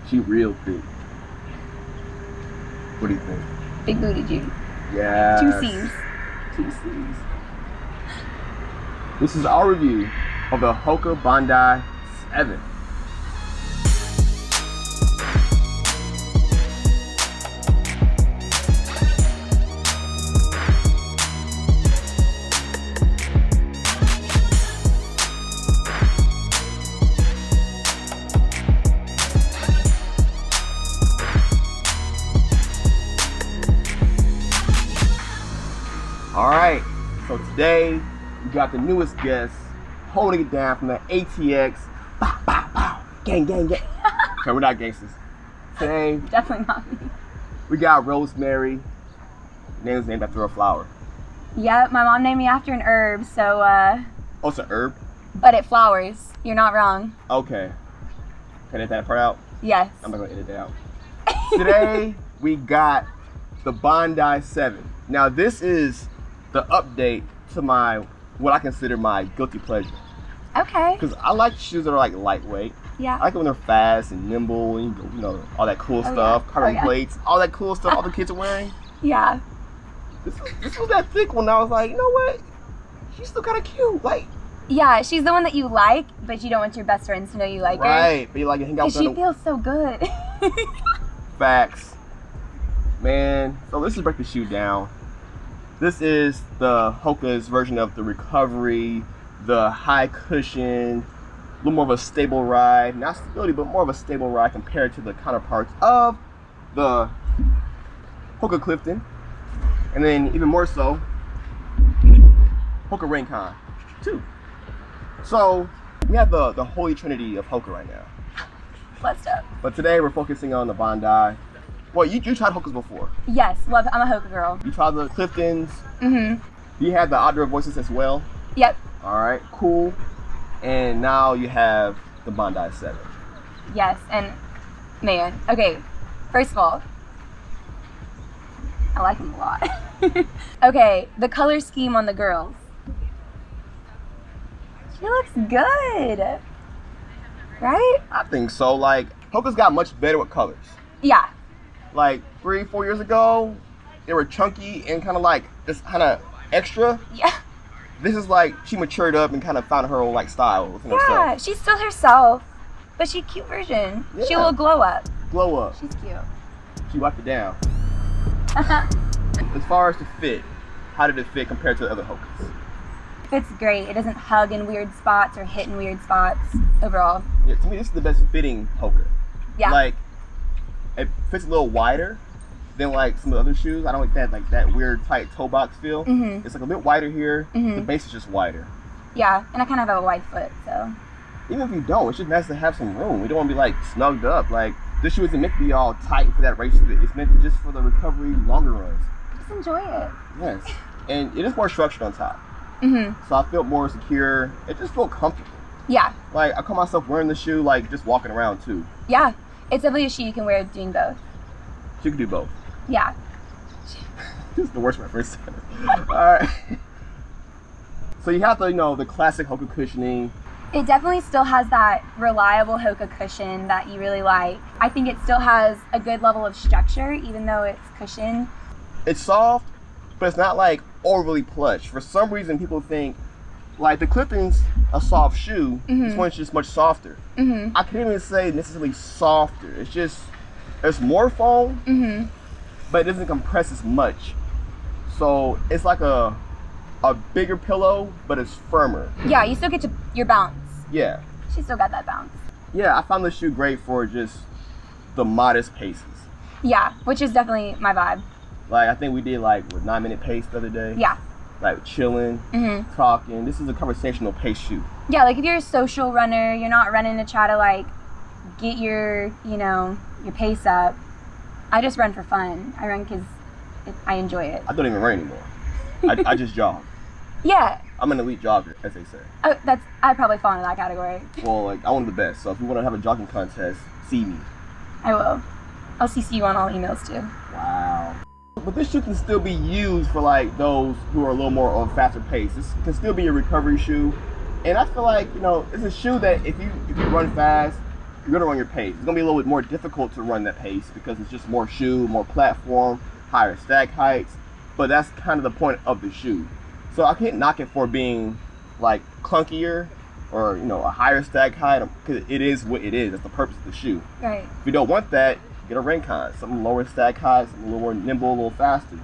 She real thick. What do you think? Big booty G. Yeah. 2 C's. 2 C's. This is our review of the Hoka Bondi 7. Alright, so today we got the newest guest holding it down from the ATX. Bow, bow, bow. Gang, gang, gang. Okay, we're not gangsters. Today, Definitely not me. we got Rosemary. Name is named after a flower. Yep, my mom named me after an herb, so Oh, it's an herb? but it flowers. You're not wrong. Okay. Can I edit that part out? Yes. I'm not gonna edit that out. Today, we got the Bondi 7. Now, this is the update to what I consider my guilty pleasure. Okay. Because I like shoes that are like lightweight. Yeah. I like it when they're fast and nimble and you know all that cool stuff, yeah. carbon Oh, yeah. plates, all that cool stuff all the kids are wearing. Yeah. This was that thick one. I was like, you know what? She's still kind of cute. Like, Yeah, she's the one that you like, but you don't want your best friends to know you like her. right? But you like to hang out with Because she her. feels so good. Facts, man. So let's just break the shoe down. This is the Hoka's version of the Recovery, the high cushion, a little more of a stable ride. Not stability, but more of a stable ride compared to the counterparts of the Hoka Clifton. And then even more so, Hoka Raincon 2. So we have the holy trinity of Hoka right now. Blessed up. But today we're focusing on the Bondi. Well, you tried Hokas before. Yes, love it. I'm a Hoka girl. You tried the Cliftons. Mm-hmm. You had the Outdoor Voices as well. Yep. All right, cool. And now you have the Bondi 7. Yes, and man, okay, first of all, I like them a lot. Okay, the color scheme on the girls. She looks good, right? I think so. Like, Hoka's got much better with colors. Yeah, Like 3-4 years ago, they were chunky and kind of like just kind of extra. yeah, This is like she matured up and kind of found her own like style within yeah. herself. She's still herself, but she's a cute version. She Yeah. will glow up. Glow up. She's cute. She wiped it down. As far as the fit, how did it fit compared to the other Hokas? Fits great. It doesn't hug in weird spots or hit in weird spots. Overall, Yeah, to me, this is the best fitting Hoka. yeah. Like, it fits a little wider than like some of the other shoes. I don't like that weird tight toe box feel. Mhm. It's like a bit wider here. The Mhm. base is just wider. Yeah, and I kind of have a wide foot, so. Even if you don't, it's just nice to have some room. We don't want to be like snugged up. Like, this shoe isn't meant to be all tight for that race fit. It's meant to just for the recovery longer runs. Just enjoy it. Yes. And it is more structured on top. Mhm. So I felt more secure. It just felt comfortable. Yeah. Like, I call myself wearing the shoe like just walking around too. Yeah. It's definitely a shoe you can wear doing both. You can do both. Yeah. This is the worst reference. Alright. So you have the classic Hoka cushioning. It definitely still has that reliable Hoka cushion that you really like. I think it still has a good level of structure, even though it's cushioned. It's soft, but it's not like overly plush. For some reason, people think like the Clifton's a soft shoe. This one's just much softer. Mm-hmm. I can't even say necessarily softer. It's just it's more foam, Mm-hmm. but it doesn't compress as much. So it's like a bigger pillow, but it's firmer. Yeah, you still get your bounce. Yeah. She still got that bounce. Yeah, I found this shoe great for just the modest paces. Yeah, which is definitely my vibe. Like, I think we did like 9-minute pace the other day. Yeah. Like chilling, Mm-hmm. talking. This is a conversational pace shoe. Yeah, like if you're a social runner, you're not running to try to like get your pace up. I just run for fun. I run because I enjoy it. I don't even run anymore. I just jog. Yeah. I'm an elite jogger, as they say. Oh, I'd probably fall into that category. Well, like, I'm one of the best. So if you want to have a jogging contest, see me. I will. I'll CC you on all emails too. Wow. But this shoe can still be used for like those who are a little more on faster pace. This can still be a recovery shoe. And I feel like, it's a shoe that if you run fast, you're gonna run your pace. It's gonna be a little bit more difficult to run that pace because it's just more shoe, more platform, higher stack heights. But that's kind of the point of the shoe. So I can't knock it for being like clunkier or a higher stack height, because it is what it is. That's the purpose of the shoe. Right. If you don't want that, get a Rincon, something lower stack height, something a little more nimble, a little faster.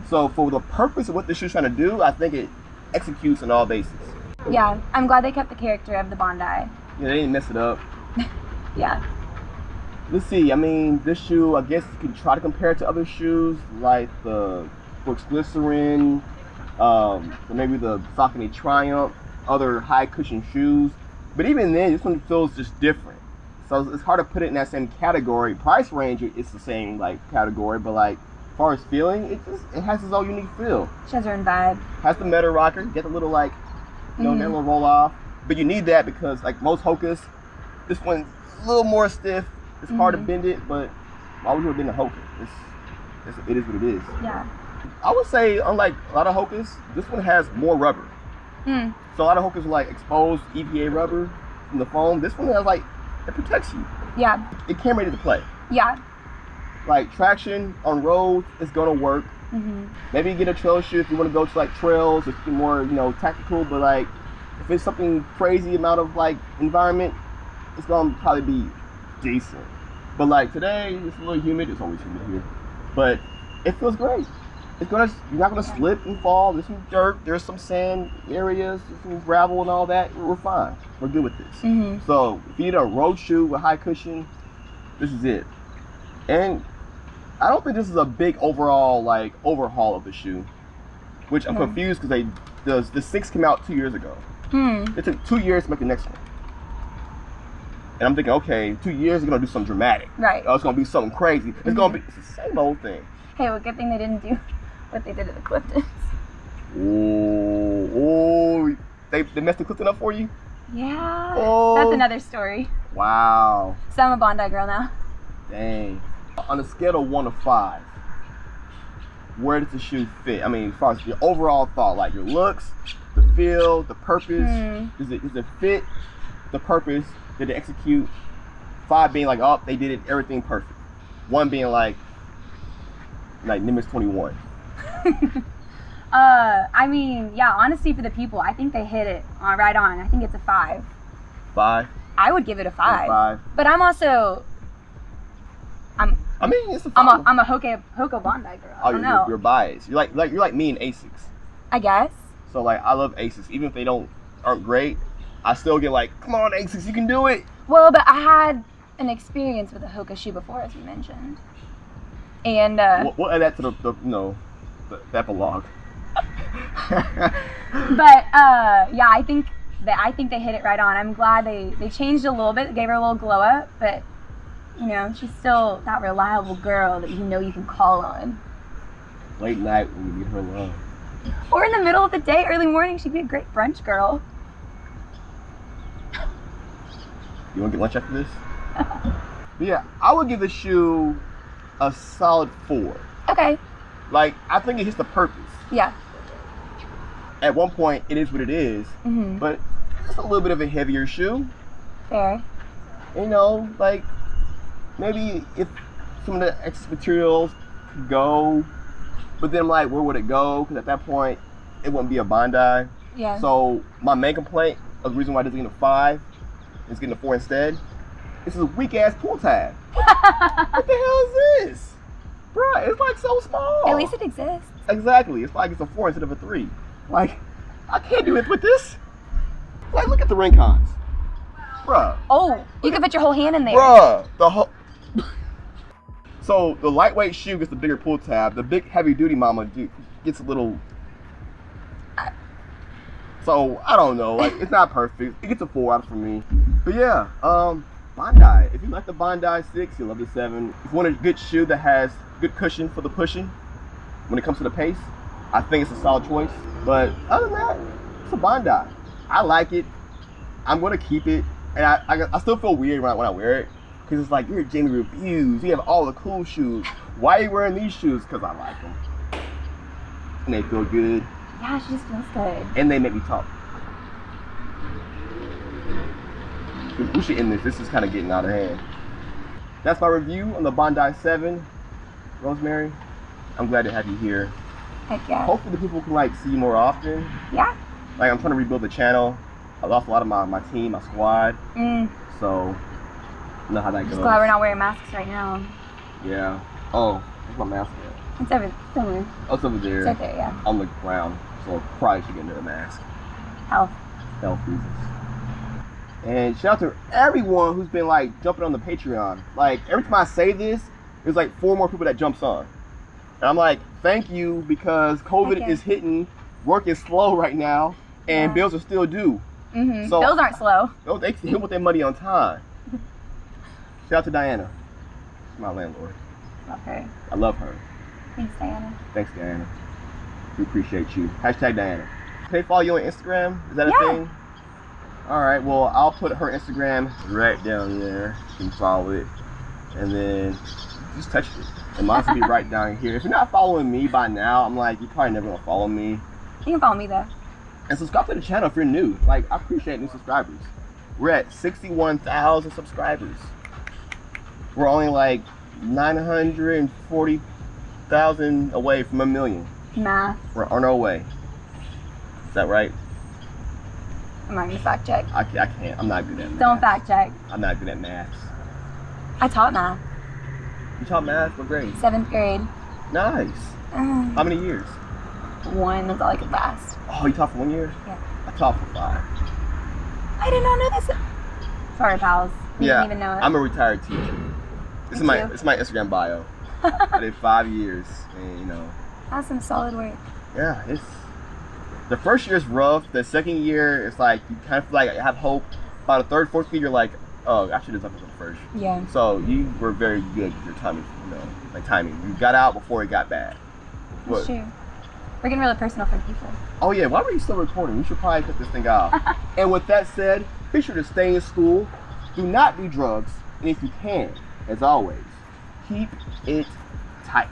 So for the purpose of what the shoe's trying to do, I think it executes on all bases. Yeah, I'm glad they kept the character of the Bondi. Yeah, they didn't mess it up. Yeah. Let's see. I mean, this shoe, I guess you can try to compare it to other shoes like the Brooks Glycerin, maybe the Saucony Triumph, other high cushion shoes. But even then, this one feels just different. So it's hard to put it in that same category. Price range, it's the same category, but as far as feeling, it has its own unique feel. She has her own vibe. Has the meta rocker, get the little that little roll off. But you need that because most Hokas, this one's a little more stiff. It's hard to bend it, but why would you bend a Hoka? It is what it is. Yeah. I would say, unlike a lot of Hokas, this one has more rubber. So a lot of Hokas are exposed EVA rubber from the foam. This one has it protects you. Yeah. It came ready to play. Yeah. Traction on roads is gonna work. Maybe get a trail shoe if you want to go to trails, if you're more tactical. But if it's something crazy amount of environment, it's gonna probably be decent. But today, it's a little humid. It's always humid here, but it feels great. You're not gonna slip and fall. There's some dirt, there's some sand areas, there's some gravel and all that. We're fine. We're good with this. So if you need a road shoe with high cushion, this is it. And I don't think this is a big overall overhaul of the shoe, which I'm confused because the 6 came out 2 years ago. It took 2 years to make the next one. And I'm thinking, okay, 2 years, they're gonna do something dramatic. Right. Oh, it's gonna be something crazy. It's the same old thing. Hey, well, good thing they didn't do what they did at the Cliftons. Oh, they messed the Clifton up for you? Yeah. Oh. That's another story. Wow. So I'm a Bondi girl now. Dang. On a scale of 1 to 5, where does the shoe fit? I mean, as far as your overall thought, your looks, the feel, the purpose. Does it fit the purpose? Did it execute? 5 being oh, they did everything perfect. 1 being like Nimbus 21. I mean, yeah, honesty for the people, I think they hit it right on. I think it's a 5. 5? I would give it a 5. 5. But I'm also, it's a 5. I'm a Hoka Bondi girl. I don't know. You're biased. You're like me and Asics. I guess. So I love Asics, even if they aren't great. I still get come on Asics, you can do it. Well, but I had an experience with a Hoka shoe before, as you mentioned, and we'll add that to the epilogue. But yeah, I think they hit it right on. I'm glad they changed a little bit, gave her a little glow up, but she's still that reliable girl that you can call on. Late night when you need her love. Or in the middle of the day, early morning, she'd be a great brunch girl. You want to get lunch after this? But yeah, I would give the shoe a solid 4. Okay. I think it hits the purpose. Yeah. At one point, it is what it is, but it's a little bit of a heavier shoe. Fair. Maybe if some of the excess materials could go, but then where would it go? Because at that point, it wouldn't be a Bondi. Yeah. So my main complaint of the reason why it doesn't get a 5, it's getting a 4 instead. This is a weak ass pull tab. What the hell is this? Bruh, it's so small. At least it exists. Exactly. It's it's a 4 instead of a 3. I can't do it with this. Look at the Rincons. Bruh. Oh, you can put your whole hand in there. Bruh. So the lightweight shoe gets the bigger pull tab. The big heavy duty mama gets a little. So I don't know. It's not perfect. It gets a 4 out for me. But yeah, Bondi. If you like the Bondi 6, you'll love the 7. If you want a good shoe that has good cushion for the pushing when it comes to the pace, I think it's a solid choice. But other than that, it's a Bondi. I like it. I'm gonna keep it, and I still feel weird when I wear it, because it's you're Jamie Reviews. You have all the cool shoes. Why are you wearing these shoes? Because I like them, and they feel good. Yeah, she just feels good. And they make me talk. We should end this. This is kind of getting out of hand. That's my review on the Bondi 7. Rosemary, I'm glad to have you here. Heck yeah. Hopefully the people can like see you more often. Yeah. Like I'm trying to rebuild the channel. I lost a lot of my team, my squad. So I know how that goes. Just glad we're not wearing masks right now. Yeah. Oh, where's my mask at? It's over somewhere. Oh, it's over there. It's right there, yeah. On the ground. So probably should get another mask. Health reasons. And shout out to everyone who's been like jumping on the Patreon. Like every time I say this, there's like 4 more people that jumps on. And I'm like, thank you, because COVID is hitting, work is slow right now, and bills are still due. So bills aren't slow. Oh, they hit with their money on time. Shout out to Diana. She's my landlord. Love her. I love her. Thanks, Diana. Thanks, Diana. We appreciate you. Hashtag Diana. Can they follow you on Instagram? Is that a thing? Alright, well, I'll put her Instagram right down there. You can follow it. And then just touch it. And mine's gonna be right down here. If you're not following me by now, I'm like, you're probably never gonna follow me. You can follow me though. And subscribe to the channel if you're new. Like, I appreciate new subscribers. We're at 61,000 subscribers. We're only like 940,000 away from 1 million. Math. We're on our way. Is that right? I'm not gonna fact check. I can't. I'm not good at math. Don't fact check. I'm not good at maths. I taught math. You taught math? What grade? 7th grade. Nice. How many years? 1. That's all I could last. Oh, you taught for 1 year? Yeah. I taught for 5. I did not know this. Sorry, pals. You didn't even know it. I'm a retired teacher. It's my Instagram bio. I did 5 years, and you know. That's some solid work. Yeah, it's the first year is rough. The second year, it's like you kind of feel like I have hope. By the 3rd, 4th year, you're like, oh, I should have done this on the first. Yeah. So you were very good with your timing. You know, like timing. You got out before it got bad. That's true. We're getting really personal for people. Oh yeah, why were you still recording? You should probably cut this thing off. And with that said, be sure to stay in school. Do not do drugs. And if you can, as always, keep it tight.